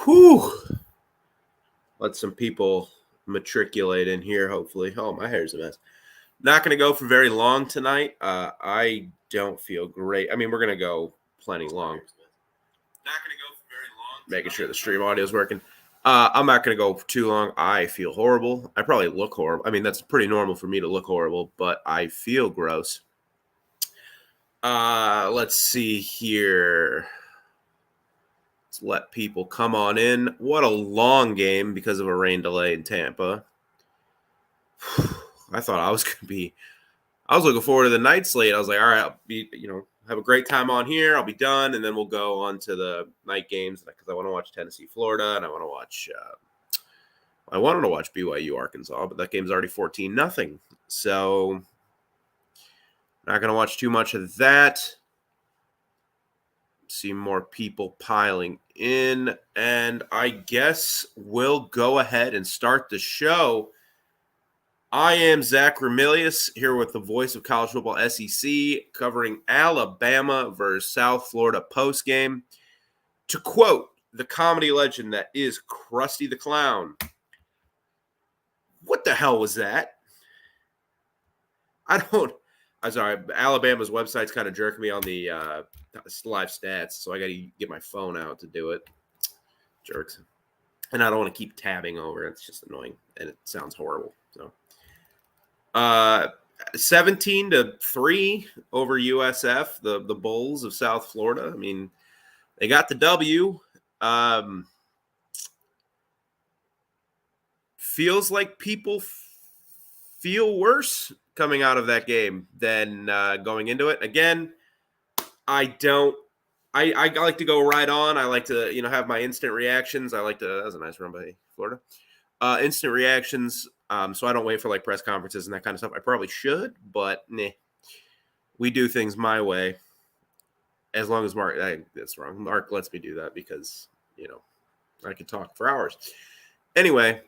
Whew. Let some people matriculate in here, hopefully. Oh, my hair's a mess. Not going to go for very long tonight. I don't feel great. I mean, we're going to go plenty long. Not going to go for very long. Making sure the stream audio is working. I'm not going to go for too long. I feel horrible. I probably look horrible. I mean, that's pretty normal for me to look horrible, but I feel gross. Let's see here. Let's let people come on in. What a long game because of a rain delay in Tampa. I thought I was looking forward to the night slate. I was like, all right, I'll be, have a great time on here. I'll be done. And then we'll go on to the night games because I want to watch Tennessee, Florida. And I want to watch, I wanted to watch BYU, Arkansas, but that game's already 14-0. So not going to watch too much of that. See more people piling in. And I guess we'll go ahead and start the show. I am Zach Ramilius here with the voice of college football SEC, covering Alabama versus South Florida postgame. To quote the comedy legend that is Krusty the Clown, what the hell was that? I'm sorry, Alabama's website's kind of jerking me on the live stats, so I got to get my phone out to do it. Jerks. And I don't want to keep tabbing over. It's just annoying, and it sounds horrible. So 17-3 over USF, the Bulls of South Florida. I mean, they got the W. Feels like people feel worse coming out of that game than going into it. Again, I like to go right on. I like to, have my instant reactions. That was a nice run by Florida. Instant reactions. So I don't wait for like press conferences and that kind of stuff. I probably should, but we do things my way. As long as that's wrong. Mark lets me do that because, I could talk for hours. Anyway,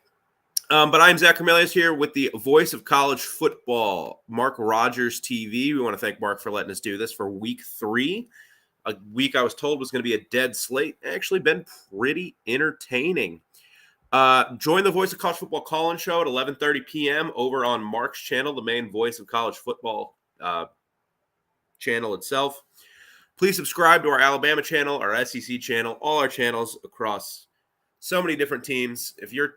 but I'm Zach Ramilius here with the voice of college football, MarkRogersTV. We want to thank Mark for letting us do this for week 3. A week I was told was going to be a dead slate. Actually been pretty entertaining. Join the Voice of College Football call-in show at 11:30 p.m. over on Mark's channel, the main Voice of College Football channel itself. Please subscribe to our Alabama channel, our SEC channel, all our channels across so many different teams. If there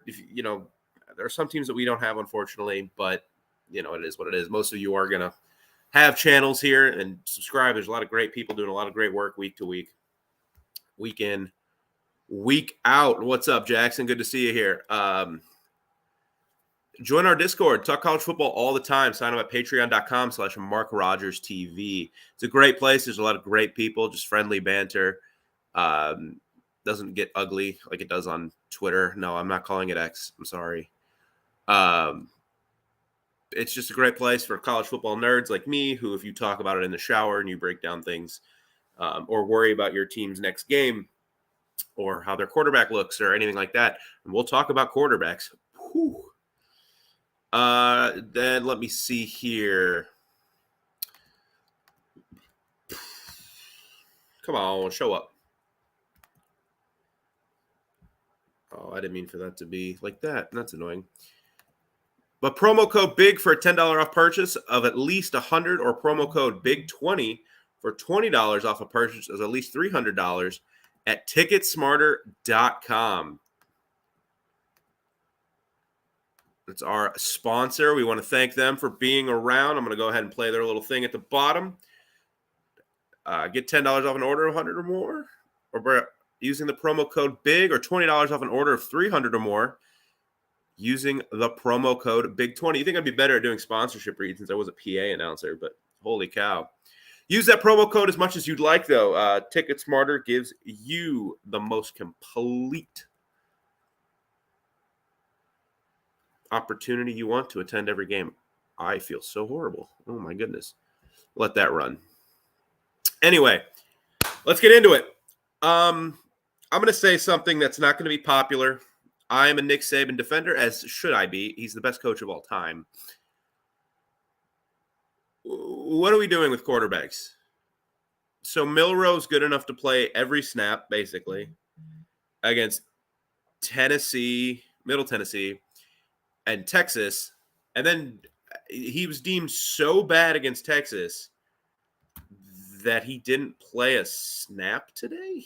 are some teams that we don't have, unfortunately, but it is what it is. Most of you are going to have channels here and subscribe. There's a lot of great people doing a lot of great work week to week, week in, week out. What's up, Jackson? Good to see you here. Join our Discord. Talk college football all the time. Sign up at patreon.com/MarkRogersTV. It's a great place. There's a lot of great people, just friendly banter. Doesn't get ugly like it does on Twitter. No, I'm not calling it X. I'm sorry. It's just a great place for college football nerds like me who, if you talk about it in the shower and you break down things or worry about your team's next game, or how their quarterback looks or anything like that. And we'll talk about quarterbacks. Whew. Then let me see here. Come on, show up. Oh, I didn't mean for that to be like that. That's annoying. But promo code BIG for a $10 off purchase of at least $100, or promo code BIG20 for $20 off a purchase of at least $300 at ticketsmarter.com. It's our sponsor. We want to thank them for being around. I'm going to go ahead and play their little thing at the bottom. Get $10 off an order of 100 or more, or using the promo code BIG, or $20 off an order of 300 or more using the promo code BIG20. You think I'd be better at doing sponsorship reads since I was a PA announcer, but holy cow. Use that promo code as much as you'd like, though. TicketSmarter gives you the most complete opportunity you want to attend every game. I feel so horrible. Oh, my goodness. Let that run. Anyway, let's get into it. I'm going to say something that's not going to be popular. I am a Nick Saban defender, as should I be. He's the best coach of all time. What are we doing with quarterbacks? So Milroe's good enough to play every snap, basically, against Tennessee, Middle Tennessee, and Texas. And then he was deemed so bad against Texas that he didn't play a snap today.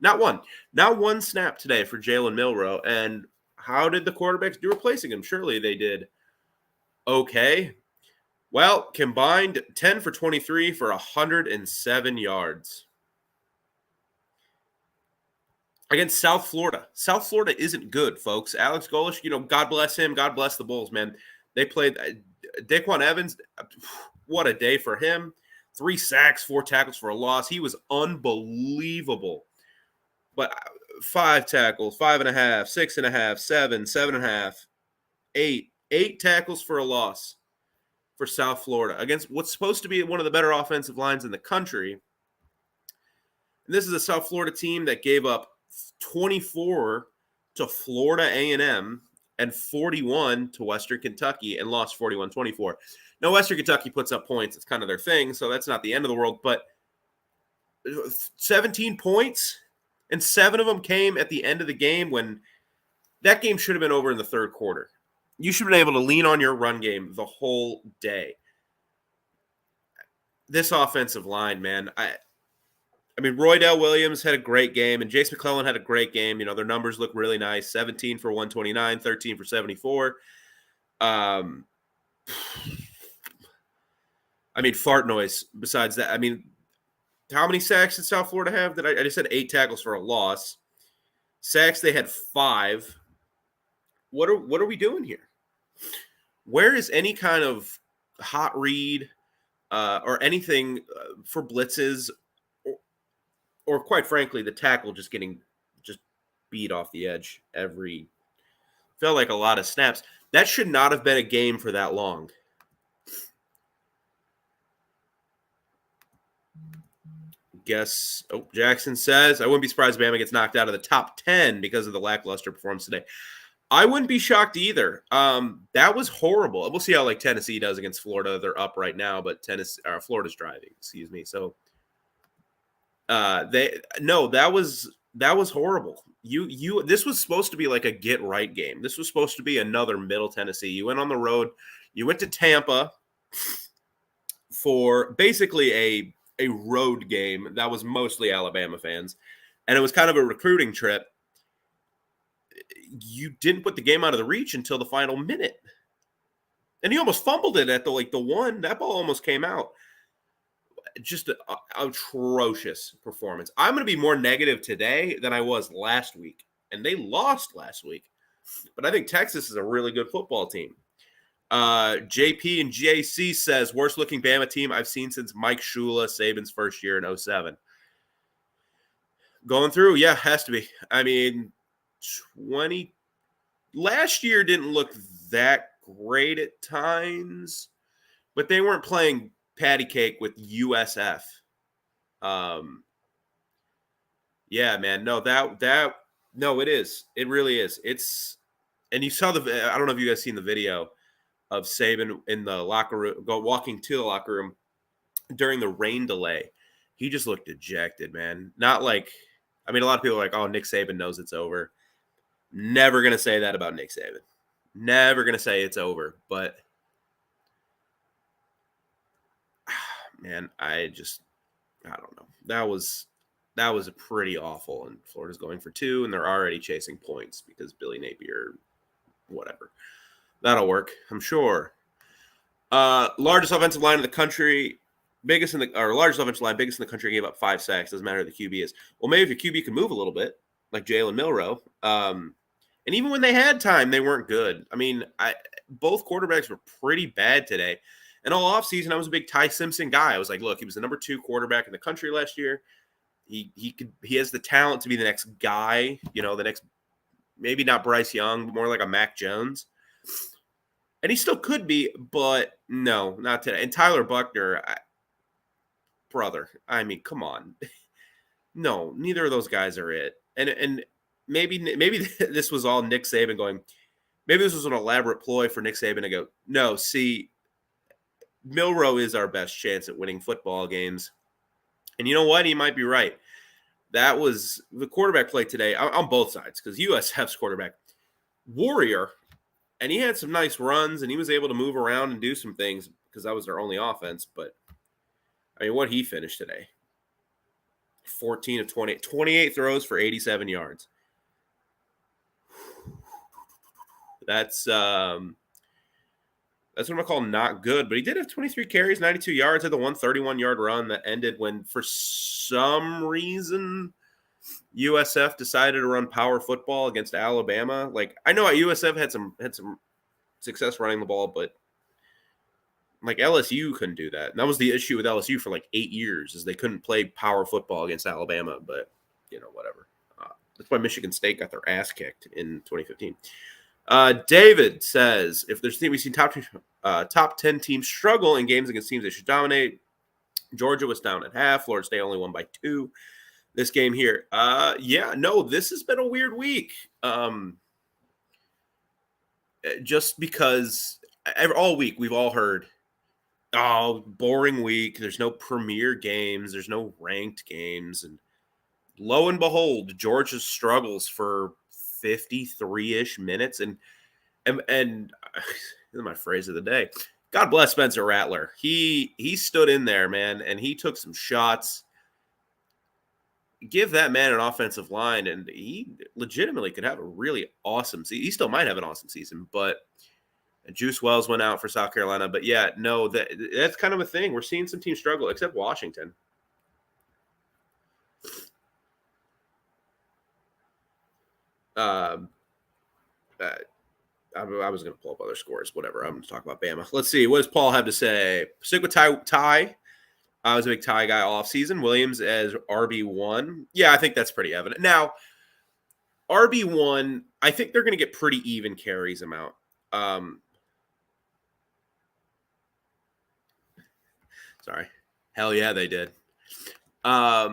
Not one snap today for Jalen Milroe. And how did the quarterbacks do replacing him? Surely they did okay. Well, combined 10 for 23 for 107 yards. Against South Florida. South Florida isn't good, folks. Alex Golesh, God bless him. God bless the Bulls, man. They played Daquan Evans. What a day for him. 3 sacks, 4 tackles for a loss. He was unbelievable. But 5 tackles, 5.5, 6.5, 7, 7.5, 8. 8 tackles for a loss for South Florida against what's supposed to be one of the better offensive lines in the country. And this is a South Florida team that gave up 24 to Florida A&M and 41 to Western Kentucky and lost 41-24. Now, Western Kentucky puts up points. It's kind of their thing, so that's not the end of the world. But 17 points, and 7 of them came at the end of the game when that game should have been over in the third quarter. You should have been able to lean on your run game the whole day. This offensive line, man, I mean, Roydell Williams had a great game, and Jace McClellan had a great game. Their numbers look really nice. 17 for 129, 13 for 74. I mean, fart noise besides that. I mean, how many sacks did South Florida have? I just said 8 tackles for a loss. Sacks, they had 5. What are we doing here? Where is any kind of hot read or anything for blitzes or quite frankly, the tackle just getting beat off the edge felt like a lot of snaps. That should not have been a game for that long. Jackson says, I wouldn't be surprised if Bama gets knocked out of the top 10 because of the lackluster performance today. I wouldn't be shocked either. That was horrible. We'll see how Tennessee does against Florida. They're up right now, but Florida's driving. Excuse me. So that was horrible. This was supposed to be like a get right game. This was supposed to be another Middle Tennessee. You went on the road. You went to Tampa for basically a road game that was mostly Alabama fans, and it was kind of a recruiting trip. You didn't put the game out of the reach until the final minute, and you almost fumbled it at the one. That ball almost came out. Just an atrocious performance. I'm going to be more negative today than I was last week, and they lost last week. But I think Texas is a really good football team. JP and JC says, worst looking Bama team I've seen since Mike Shula, Saban's first year in 2007. Going through, yeah, has to be. I mean, last year didn't look that great at times, but they weren't playing patty cake with USF. Yeah, man. No, it is. It really is. And you saw I don't know if you guys seen the video of Saban in the locker room, walking to the locker room during the rain delay. He just looked dejected, man. Not like, I mean, a lot of people are like, oh, Nick Saban knows it's over. Never going to say that about Nick Saban. Never going to say it's over, but man, I don't know. That was pretty awful. And Florida's going for 2, and they're already chasing points because Billy Napier, whatever. That'll work, I'm sure. Largest offensive line in the country, largest offensive line, biggest in the country, gave up 5 sacks. Doesn't matter who the QB is. Well, maybe if your QB can move a little bit, like Jalen Milroe. And even when they had time, they weren't good. I mean, both quarterbacks were pretty bad today. And all offseason, I was a big Ty Simpson guy. I was like, look, he was the number 2 quarterback in the country last year. He has the talent to be the next guy, the next, maybe not Bryce Young, but more like a Mac Jones. And he still could be, but no, not today. And Tyler Buckner, brother, I mean, come on. No, neither of those guys are it. And maybe this was all Nick Saban going, maybe this was an elaborate ploy for Nick Saban to go, no, see, Milroe is our best chance at winning football games. And you know what? He might be right. That was the quarterback play today on both sides because USF's quarterback, Warrior, and he had some nice runs and he was able to move around and do some things because that was their only offense. But I mean, what he finished today 14 of 20, 28 throws for 87 yards. That's what I'm gonna call not good, but he did have 23 carries, 92 yards, had the 131-yard run that ended when, for some reason, USF decided to run power football against Alabama. Like, I know USF had some success running the ball, but like LSU couldn't do that. And that was the issue with LSU for like 8 years, is they couldn't play power football against Alabama. But whatever. That's why Michigan State got their ass kicked in 2015. David says, if there's we've seen top 10 teams struggle in games against teams they should dominate. Georgia was down at half. Florida State only won by 2. This game here. This has been a weird week. Just because all week we've all heard, oh, boring week. There's no premier games. There's no ranked games. And lo and behold, Georgia struggles for 53-ish minutes. And this is my phrase of the day. God bless Spencer Rattler. He stood in there, man, and he took some shots. Give that man an offensive line, and he legitimately could have a really awesome season. He still might have an awesome season, but Juice Wells went out for South Carolina. But yeah, no, that's kind of a thing. We're seeing some teams struggle, except Washington. I was going to pull up other scores. Whatever. I'm going to talk about Bama. Let's see. What does Paul have to say? Stick with Ty. I was a big Ty guy off season. Williams as RB1. Yeah, I think that's pretty evident. Now, RB1, I think they're going to get pretty even carries amount. Sorry. Hell yeah, they did. I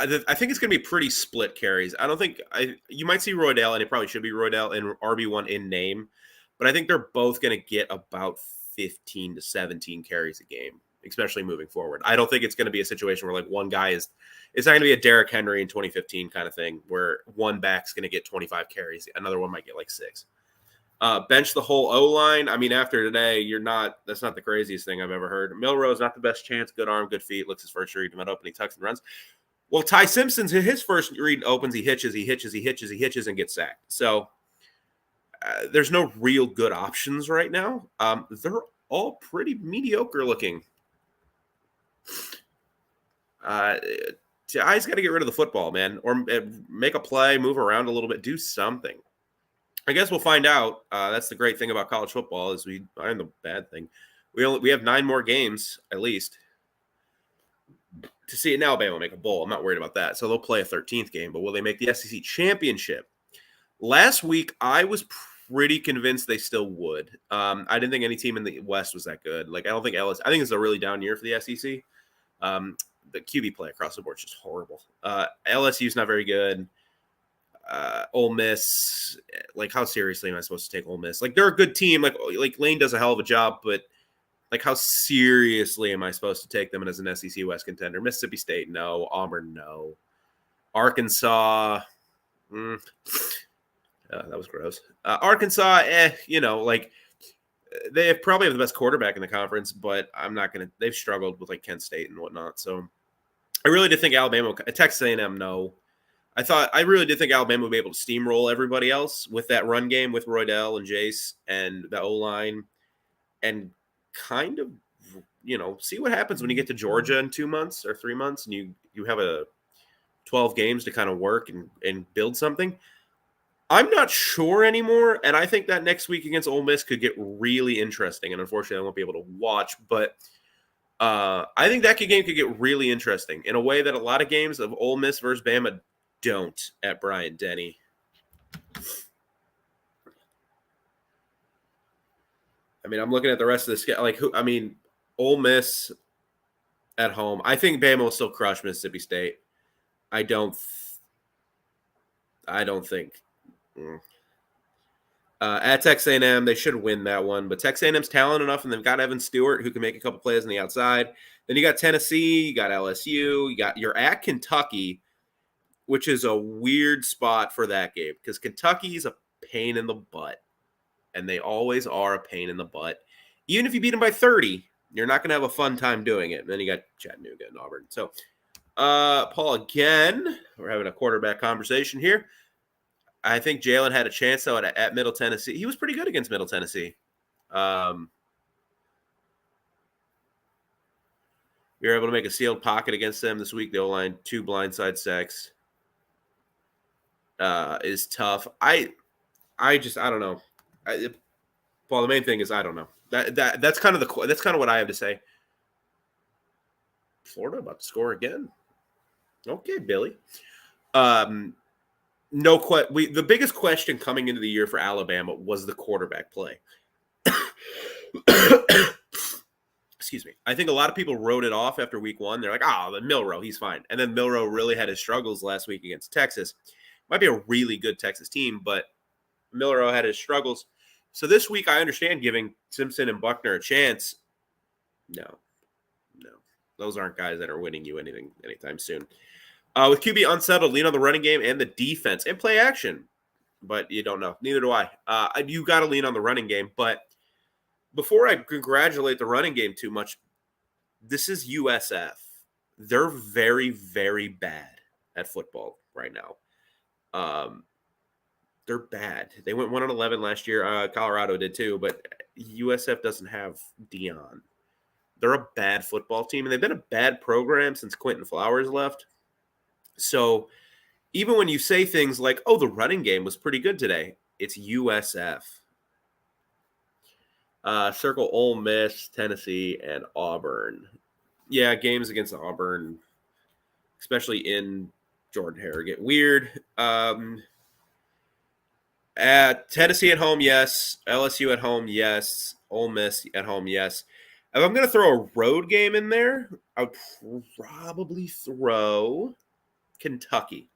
think it's going to be pretty split carries. I don't think you might see Roydell, and it probably should be Roydell and RB1 in name, but I think they're both going to get about 15 to 17 carries a game, especially moving forward. I don't think it's going to be a situation where like one guy it's not going to be a Derrick Henry in 2015 kind of thing where one back's going to get 25 carries. Another one might get like 6. Bench the whole O-line. I mean, after today, that's not the craziest thing I've ever heard. Milrose, not the best chance. Good arm, good feet. Looks his first read, went open, he tucks and runs. Well, Ty Simpson's his first read opens, he hitches, and gets sacked. So there's no real good options right now. They're all pretty mediocre looking. Ty's got to get rid of the football, man, or make a play, move around a little bit, do something. I guess we'll find out. That's the great thing about college football is and the bad thing. We have 9 more games at least to see it. Now Alabama will make a bowl. I'm not worried about that. So they'll play a 13th game, but will they make the SEC championship? Last week, I was pretty convinced they still would. I didn't think any team in the West was that good. Like, I don't think LSU. I think it's a really down year for the SEC. The QB play across the board is just horrible. LSU's not very good. Ole Miss, like, how seriously am I supposed to take Ole Miss? Like, they're a good team. Like Lane does a hell of a job, but like, how seriously am I supposed to take them as an SEC West contender? Mississippi State, no. Auburn, no. Arkansas, that was gross. Arkansas, they probably have the best quarterback in the conference, but they've struggled with like Kent State and whatnot. So I really did think Alabama, Texas A&M, no. I really did think Alabama would be able to steamroll everybody else with that run game with Roydell and Jace and the O-line and kind of, see what happens when you get to Georgia in 2 months or 3 months and you have 12 games to kind of work and build something. I'm not sure anymore, and I think that next week against Ole Miss could get really interesting, and unfortunately I won't be able to watch, but I think that game could get really interesting in a way that a lot of games of Ole Miss versus Bama don't at Bryant-Denny. I mean, I'm looking at the rest of the schedule. Ole Miss at home. I think Bama will still crush Mississippi State. I don't think. At Texas A&M, they should win that one, but Texas A&M's talented enough, and they've got Evan Stewart who can make a couple plays on the outside. Then you got Tennessee, you got LSU, you're at Kentucky. which is a weird spot for that game because Kentucky's a pain in the butt, and they always are a pain in the butt. Even if you beat them by 30, you're not going to have a fun time doing it. And then you got Chattanooga and Auburn. So, Paul, again, we're having a quarterback conversation here. I think Jalen had a chance, though, at Middle Tennessee. He was pretty good against Middle Tennessee. We were able to make a sealed pocket against them this week. The O-line, 2 blindside sacks is tough. I don't know. Paul, the main thing is I don't know. That's kind of what I have to say. Florida about to score again. Okay, Billy. The biggest question coming into the year for Alabama was the quarterback play. Excuse me. I think a lot of people wrote it off after week 1. They're like, the Milroe, he's fine. And then Milroe really had his struggles last week against Texas. Might be a really good Texas team, but Milroe had his struggles. So this week, I understand giving Simpson and Buckner a chance. No. Those aren't guys that are winning you anything anytime soon. With QB unsettled, lean on the running game and the defense and play action. But you don't know. Neither do I. You got to lean on the running game. But before I congratulate the running game too much, this is USF. They're very, very bad at football right now. They're bad. They went 1-11 last year. Colorado did too, but USF doesn't have Dion. They're a bad football team, and they've been a bad program since Quentin Flowers left. So even when you say things like, the running game was pretty good today, it's USF. Circle Ole Miss, Tennessee, and Auburn. Yeah, games against Auburn, especially in Jordan-Hare, get weird. At Tennessee at home, yes. LSU at home, yes. Ole Miss at home, yes. If I'm going to throw a road game in there, I would probably throw Kentucky.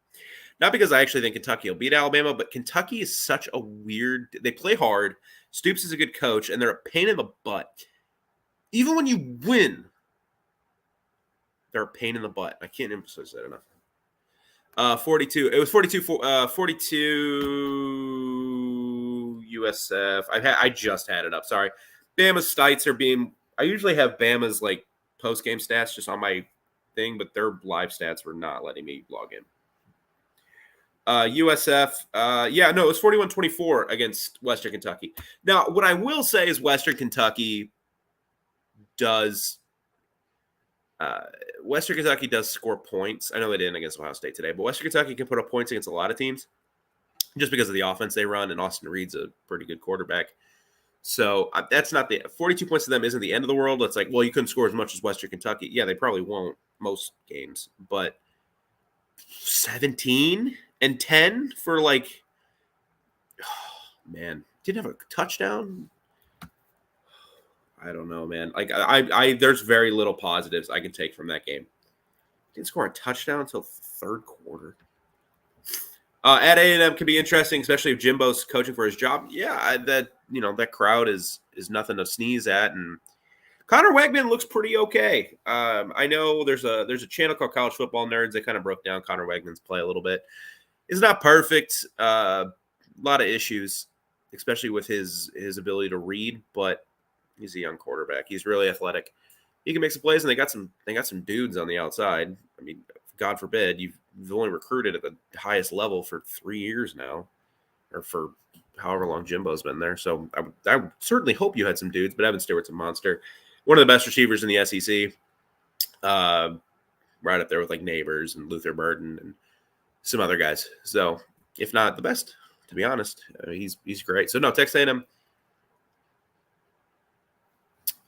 Not because I actually think Kentucky will beat Alabama, but Kentucky is such a weird – they play hard. Stoops is a good coach, and they're a pain in the butt. Even when you win, they're a pain in the butt. I can't emphasize that enough. 42. It was 42 USF. I just had it up. Sorry. Bama's stats are being – I usually have Bama's post-game stats just on my thing, but their live stats were not letting me log in. USF, it was 41-24 against Western Kentucky. Now, what I will say is Western Kentucky does score points. I know they didn't against Ohio State today, but Western Kentucky can put up points against a lot of teams just because of the offense they run, and Austin Reed's a pretty good quarterback. So that's not 42 points to them isn't the end of the world. It's like, well, you couldn't score as much as Western Kentucky. Yeah, they probably won't most games, but 17 and 10 for didn't have a touchdown. I don't know, man. There's very little positives I can take from that game. Didn't score a touchdown until third quarter. At A&M can be interesting, especially if Jimbo's coaching for his job. Yeah, that crowd is nothing to sneeze at, and Connor Wegman looks pretty okay. I know there's a channel called College Football Nerds that kind of broke down Connor Wegman's play a little bit. It's not perfect. A lot of issues, especially with his ability to read, but he's a young quarterback. He's really athletic. He can make some plays, and they got some dudes on the outside. I mean, God forbid, you've only recruited at the highest level for 3 years now, or for however long Jimbo's been there. So I would certainly hope you had some dudes, but Evan Stewart's a monster. One of the best receivers in the SEC, right up there with Neighbors and Luther Burden and some other guys. So if not the best, to be honest, he's great. So no, Texas A&M.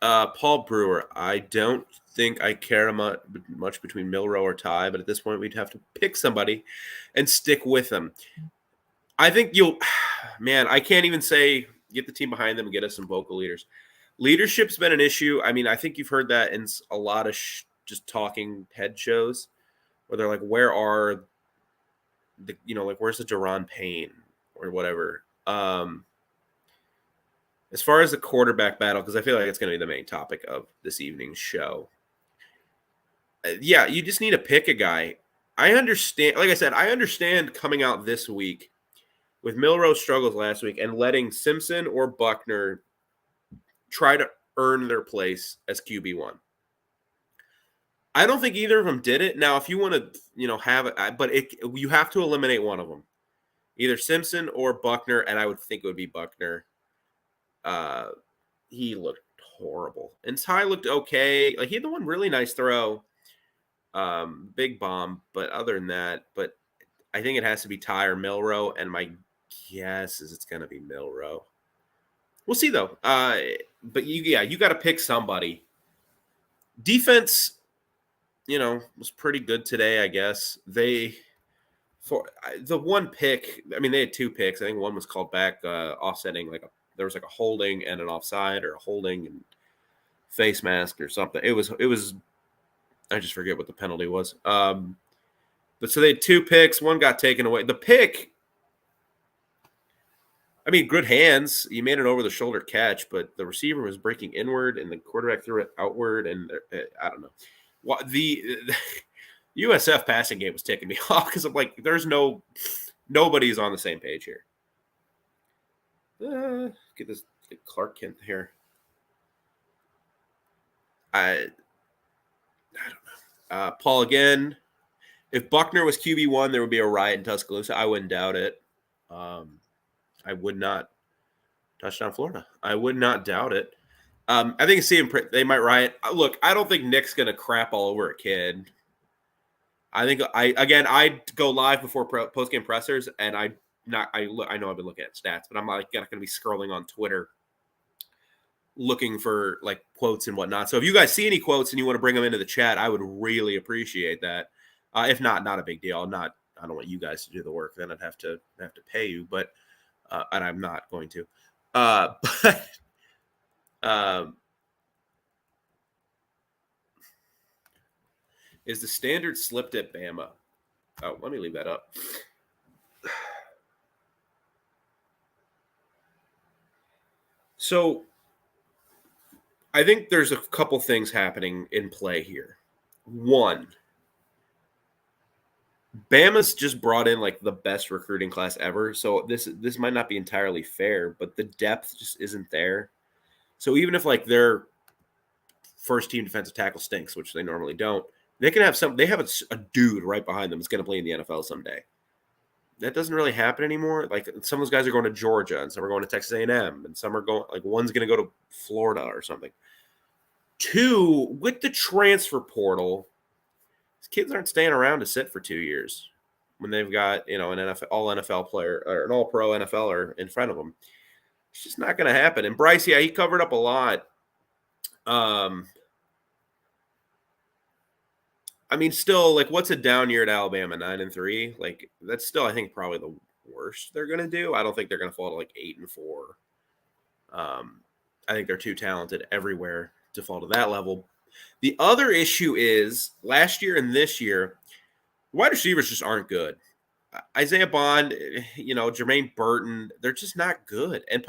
Paul Brewer, I don't think I care much between Milroe or Ty, but at this point we'd have to pick somebody and stick with them. I think I can't even say get the team behind them and get us some vocal leaders. Leadership's been an issue. I mean, I think you've heard that in a lot of just talking head shows where they're like, where are the, where's the Deron Payne or whatever. As far as the quarterback battle, because I feel like it's going to be the main topic of this evening's show. You just need to pick a guy. I understand. Like I said, I understand coming out this week with Milrose struggles last week and letting Simpson or Buckner try to earn their place as QB1. I don't think either of them did it. Now, if you want to, have it, but you have to eliminate one of them, either Simpson or Buckner, and I would think it would be Buckner. He looked horrible, and Ty looked okay. Like he had the one really nice throw, big bomb, but other than that, I think it has to be Ty or Milrow, and my guess is it's going to be Milrow. We'll see though. But you got to pick somebody. Defense, was pretty good today, I guess. For the one pick, I mean, they had 2 picks. I think one was called back, offsetting there was like a holding and an offside, or a holding and face mask or something. It was. I just forget what the penalty was. But so they had 2 picks. One got taken away. The pick, I mean, good hands. He made an over-the-shoulder catch, but the receiver was breaking inward, and the quarterback threw it outward, and I don't know. The USF passing game was ticking me off because I'm like, nobody's on the same page here. Get Clark Kent here. I don't know. Paul again. If Buckner was QB1, there would be a riot in Tuscaloosa. I wouldn't doubt it. I would not. Touchdown Florida. I would not doubt it. I think they might riot. Look, I don't think Nick's going to crap all over a kid. I think I'd go live before post-game pressers, and I know I've been looking at stats, but I'm not going to be scrolling on Twitter looking for like quotes and whatnot. So if you guys see any quotes and you want to bring them into the chat, I would really appreciate that. If not a big deal. I don't want you guys to do the work. Then I'd have to pay you, but and I'm not going to. Is the standard slipped at Bama? Oh, let me leave that up. So I think there's a couple things happening in play here. One, Bama's just brought in like the best recruiting class ever. So this might not be entirely fair, but the depth just isn't there. So even if like their first team defensive tackle stinks, which they normally don't, they can have they have a dude right behind them that's going to play in the NFL someday. That doesn't really happen anymore. Like some of those guys are going to Georgia, and some are going to Texas A&M, and some are going like one's going to go to Florida or something. 2, with the transfer portal, these kids aren't staying around to sit for 2 years when they've got an all NFL player or an all pro NFLer in front of them. It's just not going to happen. And Bryce, he covered up a lot. I mean, still, like, what's a down year at Alabama? 9-3. Like, that's still, I think, probably the worst they're going to do. I don't think they're going to fall to like 8-4. I think they're too talented everywhere to fall to that level. The other issue is last year and this year, wide receivers just aren't good. Isaiah Bond, Jermaine Burton, they're just not good, and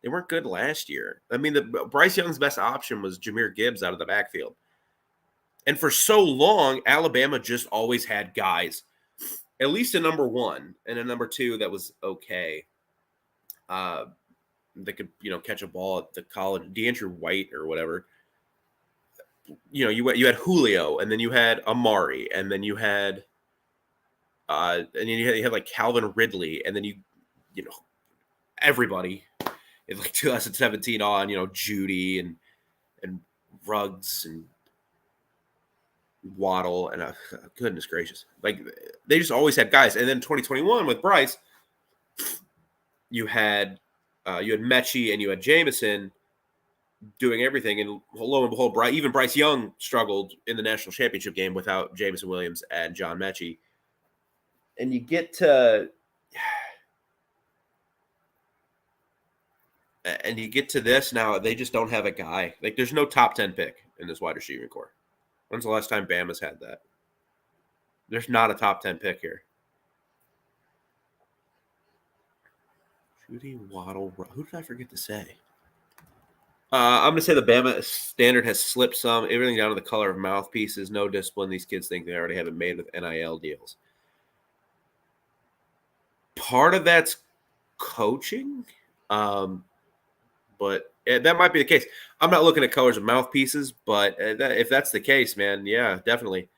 they weren't good last year. I mean, Bryce Young's best option was Jahmyr Gibbs out of the backfield. And for so long, Alabama just always had guys, at least a number 1 and a number 2 that was okay. That could, catch a ball at the college. DeAndre White or whatever. You had Julio, and then you had Amari, and then you had, you had like Calvin Ridley, and then everybody in like 2017 on, Judy and Ruggs and Waddle, and goodness gracious, like they just always had guys. And then 2021 with Bryce, you had Mechie and you had Jameson doing everything, and lo and behold, even Bryce Young struggled in the national championship game without Jameson Williams and John Mechie. And you get to this now, they just don't have a guy. Like there's no top 10 pick in this wide receiving core. When's the last time Bama's had that? There's not a top 10 pick here. Judy, Waddle, who did I forget to say? I'm going to say the Bama standard has slipped some. Everything down to the color of mouthpieces, no discipline. These kids think they already have it made with NIL deals. Part of that's coaching, but that might be the case. I'm not looking at colors of mouthpieces, but if that's the case, man, yeah, definitely.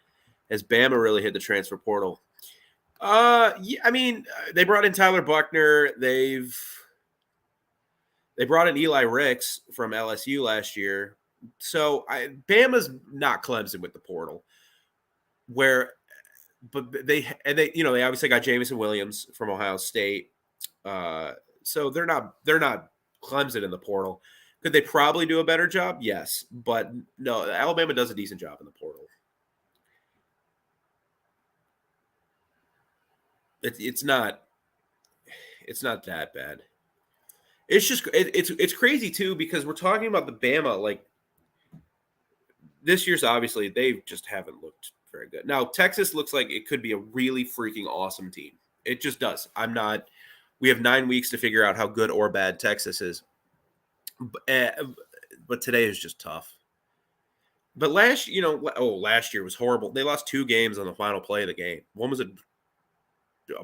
Has Bama really hit the transfer portal? Yeah, I mean, they brought in Tyler Buckner. They brought in Eli Ricks from LSU last year. So Bama's not Clemson with the portal. Where, but they they obviously got Jamison Williams from Ohio State. So they're not Clemson in the portal. Could they probably do a better job? Yes, but no, Alabama does a decent job in the portal. It's not that bad. It's just it's crazy too because we're talking about the Bama like this year's obviously they just haven't looked very good. Now Texas looks like it could be a really freaking awesome team. It just does. I'm not. We have 9 weeks to figure out how good or bad Texas is, but today is just tough. But last year was horrible. They lost 2 games on the final play of the game. One was a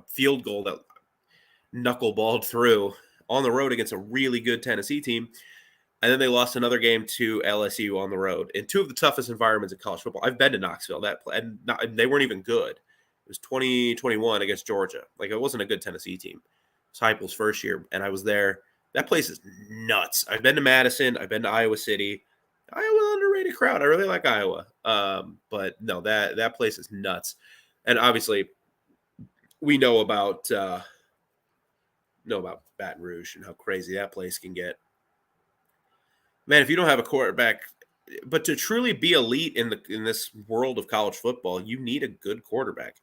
field goal that knuckleballed through on the road against a really good Tennessee team. And then they lost another game to LSU on the road in 2 of the toughest environments in college football. I've been to Knoxville, and they weren't even good. It was 2021 against Georgia. Like, it wasn't a good Tennessee team. It's Heupel's first year, and I was there. That place is nuts. I've been to Madison. I've been to Iowa City. Iowa, underrated crowd. I really like Iowa. But no, that place is nuts. And obviously, we know about Baton Rouge and how crazy that place can get. Man, if you don't have a quarterback, but to truly be elite in this world of college football, you need a good quarterback.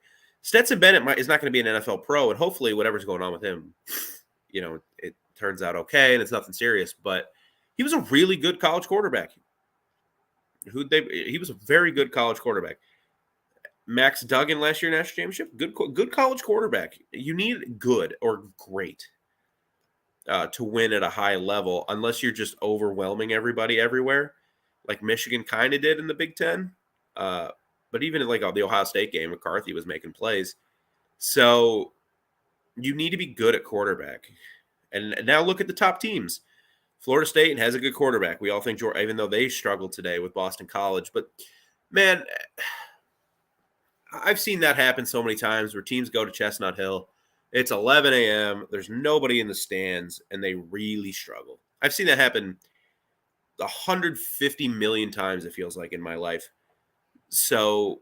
Stetson Bennett is not going to be an NFL pro, and hopefully, whatever's going on with him, it turns out okay and it's nothing serious. But he was a really good college quarterback. He was a very good college quarterback. Max Duggan last year national championship, good college quarterback. You need good or great to win at a high level, unless you're just overwhelming everybody everywhere, like Michigan kind of did in the Big Ten. But even in like the Ohio State game, McCarthy was making plays. So you need to be good at quarterback. And now look at the top teams. Florida State has a good quarterback. We all think even though they struggled today with Boston College. But, man, I've seen that happen so many times where teams go to Chestnut Hill. It's 11 a.m. There's nobody in the stands, and they really struggle. I've seen that happen 150 million times, it feels like, in my life. So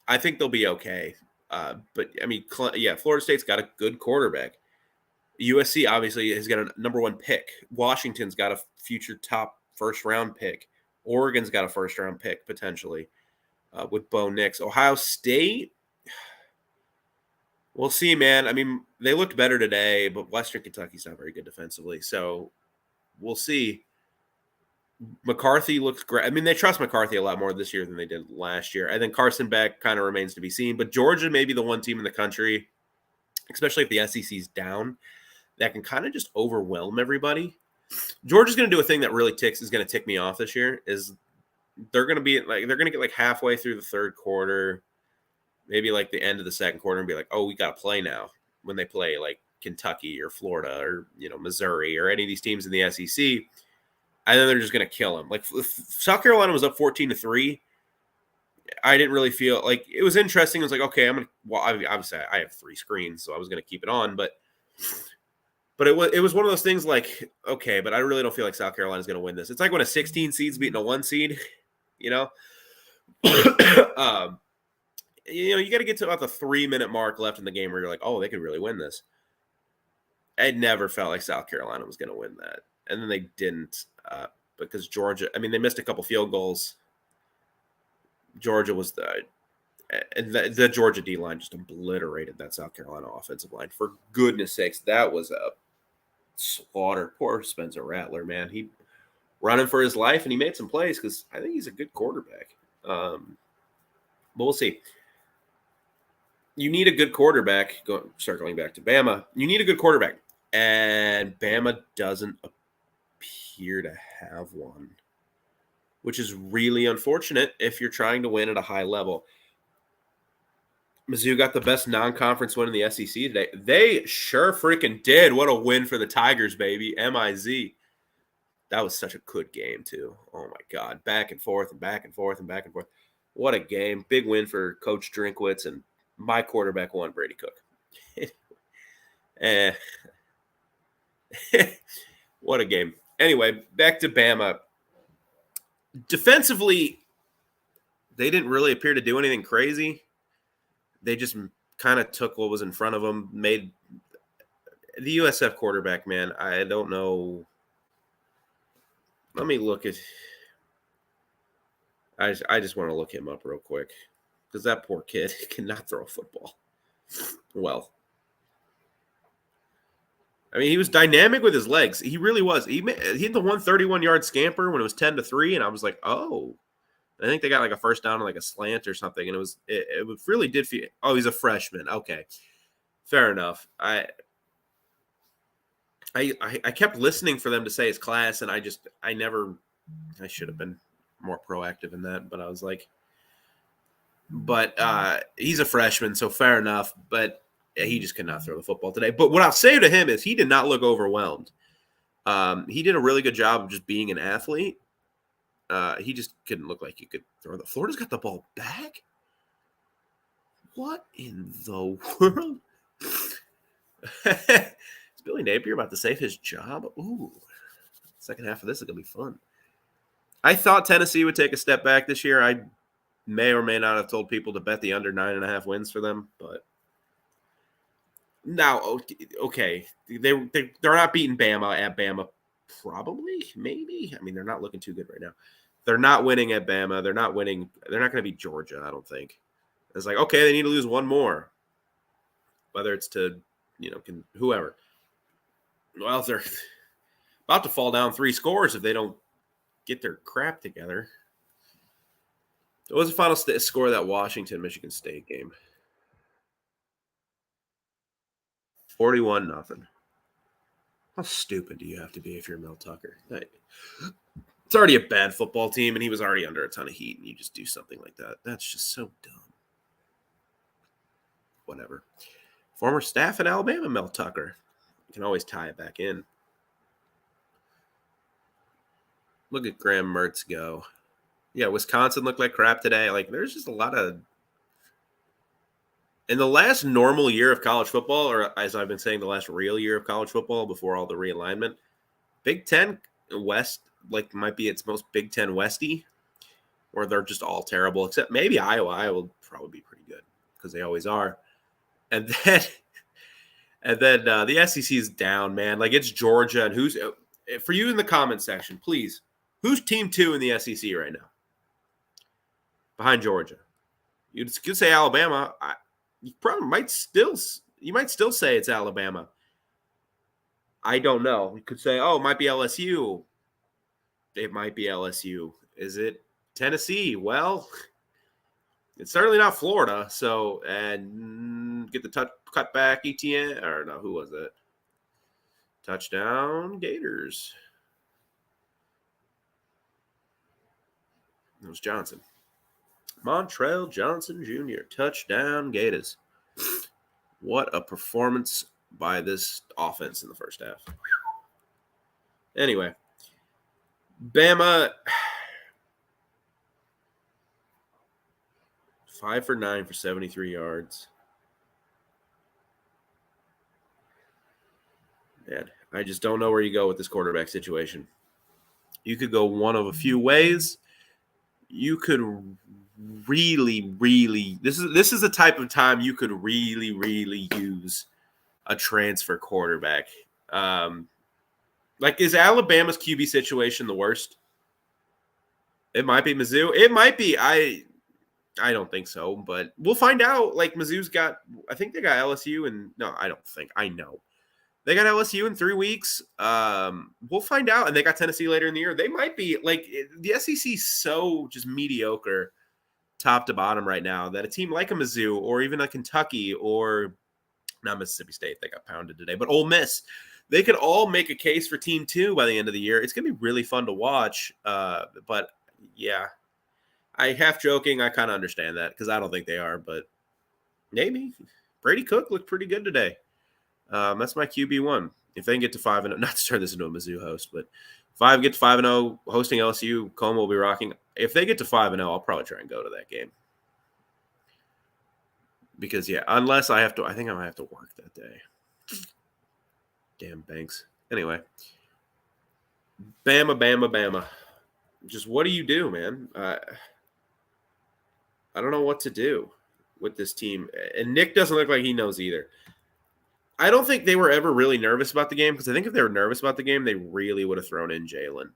I think they'll be okay. But, I mean, Florida State's got a good quarterback. USC obviously has got a number 1 pick. Washington's got a future top first-round pick. Oregon's got a first-round pick, potentially, with Bo Nix. Ohio State, we'll see, man. I mean, they looked better today, but Western Kentucky's not very good defensively. So we'll see. McCarthy looks great. I mean, they trust McCarthy a lot more this year than they did last year. I think Carson Beck kind of remains to be seen. But Georgia may be the one team in the country, especially if the SEC's down, that can kind of just overwhelm everybody. Georgia's going to do a thing that really is going to tick me off this year. Is they're going to get like halfway through the third quarter, maybe like the end of the second quarter, and be like, oh, we got to play now, when they play like Kentucky or Florida or Missouri or any of these teams in the SEC, and then they're just going to kill them. Like South Carolina was up 14-3. I didn't really feel like it was interesting. It was like, okay, obviously I have 3 screens, so I was going to keep it on, but it was one of those things like, okay, but I really don't feel like South Carolina's going to win this. It's like when a 16 seed's beating a 1 seed, you got to get to about the 3-minute mark left in the game where you're like, oh, they could really win this. I never felt like South Carolina was going to win that. And then they didn't because Georgia, I mean, they missed a couple field goals. Georgia was the Georgia D-line just obliterated that South Carolina offensive line. For goodness sakes, that was a slaughter. Poor Spencer Rattler, man. He running for his life, and he made some plays because I think he's a good quarterback. But we'll see. You need a good quarterback. Circling back to Bama, you need a good quarterback, and Bama doesn't appear to have one, which is really unfortunate if you're trying to win at a high level. Mizzou got the best non-conference win in the SEC today. They sure freaking did. What a win for the Tigers, baby. MIZ. That was such a good game, too. Oh, my God. Back and forth and back and forth and back and forth. What a game. Big win for Coach Drinkwitz, and my quarterback won, Brady Cook. What a game. Anyway, back to Bama. Defensively, they didn't really appear to do anything crazy. They just kind of took what was in front of them, made the USF quarterback, man. I don't know. Let me look at. I just want to look him up real quick because that poor kid cannot throw a football. Well, I mean, he was dynamic with his legs. He really was. He hit the 131-yard scamper when it was 10-3, and I was like, oh. I think they got like a first down on like a slant or something, and it really did feel. Oh, he's a freshman. Okay, fair enough. I kept listening for them to say his class, and I should have been more proactive in that, but I was like, he's a freshman, so fair enough. But he just could not throw the football today. But what I'll say to him is he did not look overwhelmed. He did a really good job of just being an athlete. He just couldn't look like he could throw the. Florida's got the ball back. What in the world? Is Billy Napier about to save his job? Ooh, second half of this is gonna be fun. I thought Tennessee would take a step back this year. I may or may not have told people to bet the under 9.5 wins for them, but now, okay, they're not beating Bama at Bama. Probably, maybe. I mean, they're not looking too good right now. They're not winning at Bama. They're not winning. They're not going to beat Georgia, I don't think. It's like, okay, they need to lose one more. Whether it's to, whoever. Well, they're about to fall down 3 scores if they don't get their crap together. What was the final score of that Washington-Michigan State game? 41-0. How stupid do you have to be if you're Mel Tucker? It's already a bad football team, and he was already under a ton of heat, and you just do something like that. That's just so dumb. Whatever. Former staff at Alabama, Mel Tucker. You can always tie it back in. Look at Graham Mertz go. Yeah, Wisconsin looked like crap today. Like, there's just a lot of... In the last normal year of college football, or as I've been saying, the last real year of college football before all the realignment, Big Ten West might be its most Big Ten Westy, or they're just all terrible, except maybe Iowa. Iowa will probably be pretty good because they always are. And then the SEC is down, man. Like, it's Georgia, and who's for you in the comment section, please. Who's team 2 in the SEC right now? Behind Georgia, you could say Alabama. You probably might still say it's Alabama. I don't know. You could say, oh, it might be LSU. It might be LSU. Is it Tennessee? Well, it's certainly not Florida. So, and get the cut back ETN, or no, who was it? Touchdown Gators. It was Johnson. Montrell Johnson Jr. Touchdown Gators. What a performance by this offense in the first half. Anyway, Bama 5 for 9 for 73 yards. Man, I just don't know where you go with this quarterback situation. You could go one of a few ways. You could really this is the type of time you could really use a transfer quarterback. Is Alabama's QB situation the worst? It might be Mizzou. It might be. I don't think so, but we'll find out. Like, Mizzou's I think they got LSU, and no, I don't think. I know they got LSU in 3 weeks. We'll find out, and they got Tennessee later in the year. They might be the SEC so just mediocre, top to bottom right now, that a team like a Mizzou or even a Kentucky or not Mississippi State, they got pounded today, but Ole Miss, they could all make a case for Team 2 by the end of the year. It's going to be really fun to watch. But, yeah, I half joking. I kind of understand that because I don't think they are, but maybe. Brady Cook looked pretty good today. That's my QB1. If they can get to 5-0, not to turn this into a Mizzou host, but if I get to 5-0 hosting LSU, Coleman will be rocking. If they get to 5-0, I'll probably try and go to that game. Because, yeah, unless I think I might have to work that day. Damn Banks. Anyway. Bama. Just what do you do, man? I don't know what to do with this team. And Nick doesn't look like he knows either. I don't think they were ever really nervous about the game because I think if they were nervous about the game, they really would have thrown in Jalen.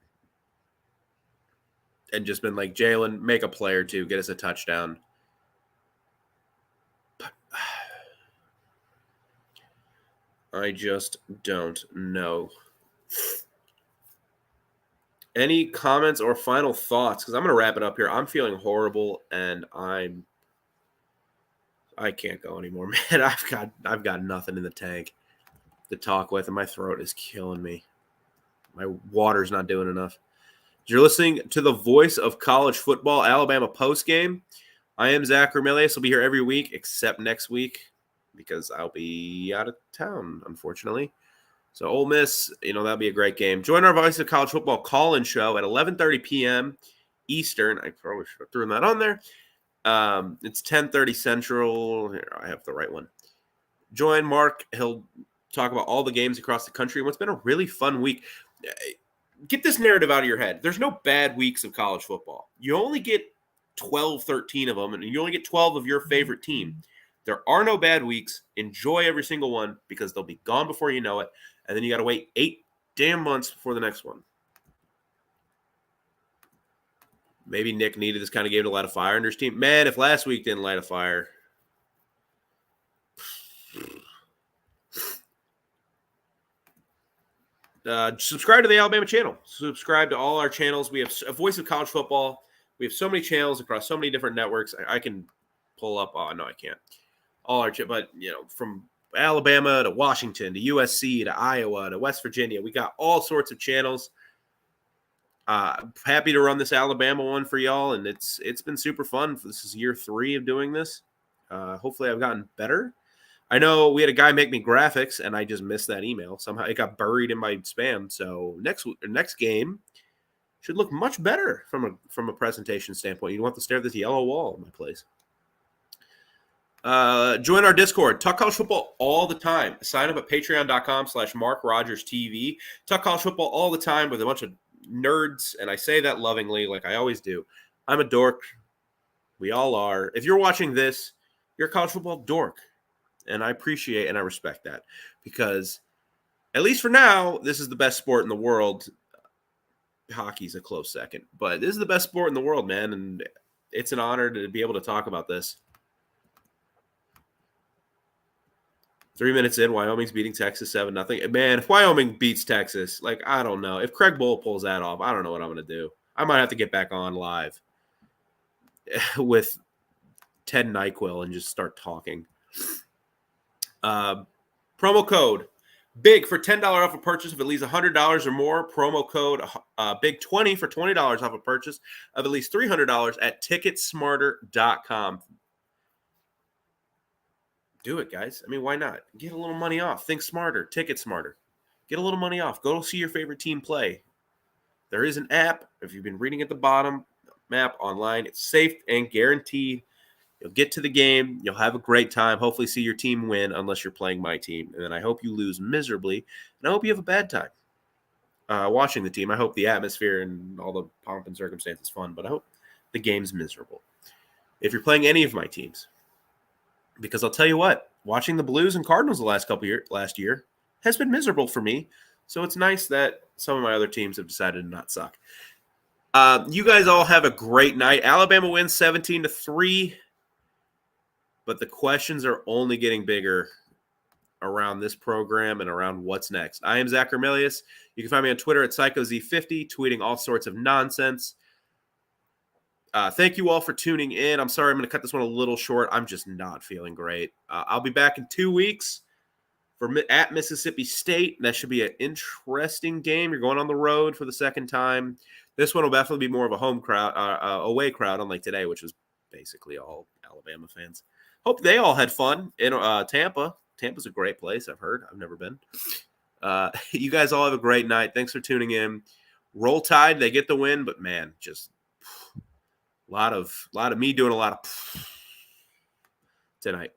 And just been like, Jalen, make a play or two, get us a touchdown. But I just don't know. Any comments or final thoughts? Because I'm going to wrap it up here. I'm feeling horrible, and I can't go anymore, man. I've got nothing in the tank to talk with, and my throat is killing me. My water's not doing enough. You're listening to the voice of college football, Alabama Postgame. I am Zach Ramelius. I'll be here every week except next week because I'll be out of town, unfortunately. So Ole Miss, that'll be a great game. Join our Voice of College Football call-in show at 11:30 p.m. Eastern. I probably should have thrown that on there. It's 10:30 Central. Here, I have the right one. Join Mark. He'll talk about all the games across the country and what's been a really fun week. Get this narrative out of your head. There's no bad weeks of college football. You only get 12, 13 of them, and you only get 12 of your favorite team. There are no bad weeks. Enjoy every single one because they'll be gone before you know it, and then you got to wait 8 damn months before the next one. Maybe Nick needed this kind of game to light a fire under his team. Man, if last week didn't light a fire. Subscribe to the Alabama channel. Subscribe to all our channels. We have a Voice of College Football. We have so many channels across so many different networks. I can pull up. Oh, no, I can't. All our, but from Alabama to Washington to USC to Iowa to West Virginia, we got all sorts of channels. Happy to run this Alabama one for y'all, and it's been super fun. This is year 3 of doing this. Hopefully, I've gotten better. I know we had a guy make me graphics, and I just missed that email. Somehow it got buried in my spam. So next game should look much better from a presentation standpoint. You don't have to stare at this yellow wall in my place. Join our Discord. Talk college football all the time. Sign up at patreon.com/MarkRogersTV. Talk college football all the time with a bunch of nerds, and I say that lovingly like I always do. I'm a dork. We all are. If you're watching this, you're a college football dork. And I appreciate and I respect that because, at least for now, this is the best sport in the world. Hockey's a close second, but this is the best sport in the world, man, and it's an honor to be able to talk about this. 3 minutes in, Wyoming's beating Texas 7-0. Man, if Wyoming beats Texas, I don't know. If Craig Bowl pulls that off, I don't know what I'm going to do. I might have to get back on live with Ted NyQuil and just start talking. Promo code BIG for $10 off a purchase of at least $100 or more. Promo code BIG20 for $20 off a purchase of at least $300 at ticketsmarter.com. Do it, guys. I mean, why not? Get a little money off. Think smarter. Ticket smarter. Get a little money off. Go see your favorite team play. There is an app. If you've been reading at the bottom, map online. It's safe and guaranteed. You'll get to the game. You'll have a great time. Hopefully see your team win unless you're playing my team. And then I hope you lose miserably. And I hope you have a bad time watching the team. I hope the atmosphere and all the pomp and circumstance is fun. But I hope the game's miserable. If you're playing any of my teams. Because I'll tell you what. Watching the Blues and Cardinals the last year has been miserable for me. So it's nice that some of my other teams have decided to not suck. You guys all have a great night. Alabama wins 17-3. But the questions are only getting bigger around this program and around what's next. I am Zach Ramelius. You can find me on Twitter at PsychoZ50, tweeting all sorts of nonsense. Thank you all for tuning in. I'm sorry I'm going to cut this one a little short. I'm just not feeling great. I'll be back in 2 weeks at Mississippi State. That should be an interesting game. You're going on the road for the second time. This one will definitely be more of a home crowd, away crowd, unlike today, which was basically all Alabama fans. Hope they all had fun in Tampa. Tampa's a great place, I've heard. I've never been. You guys all have a great night. Thanks for tuning in. Roll Tide, they get the win, but man, just a lot of me doing a lot of tonight.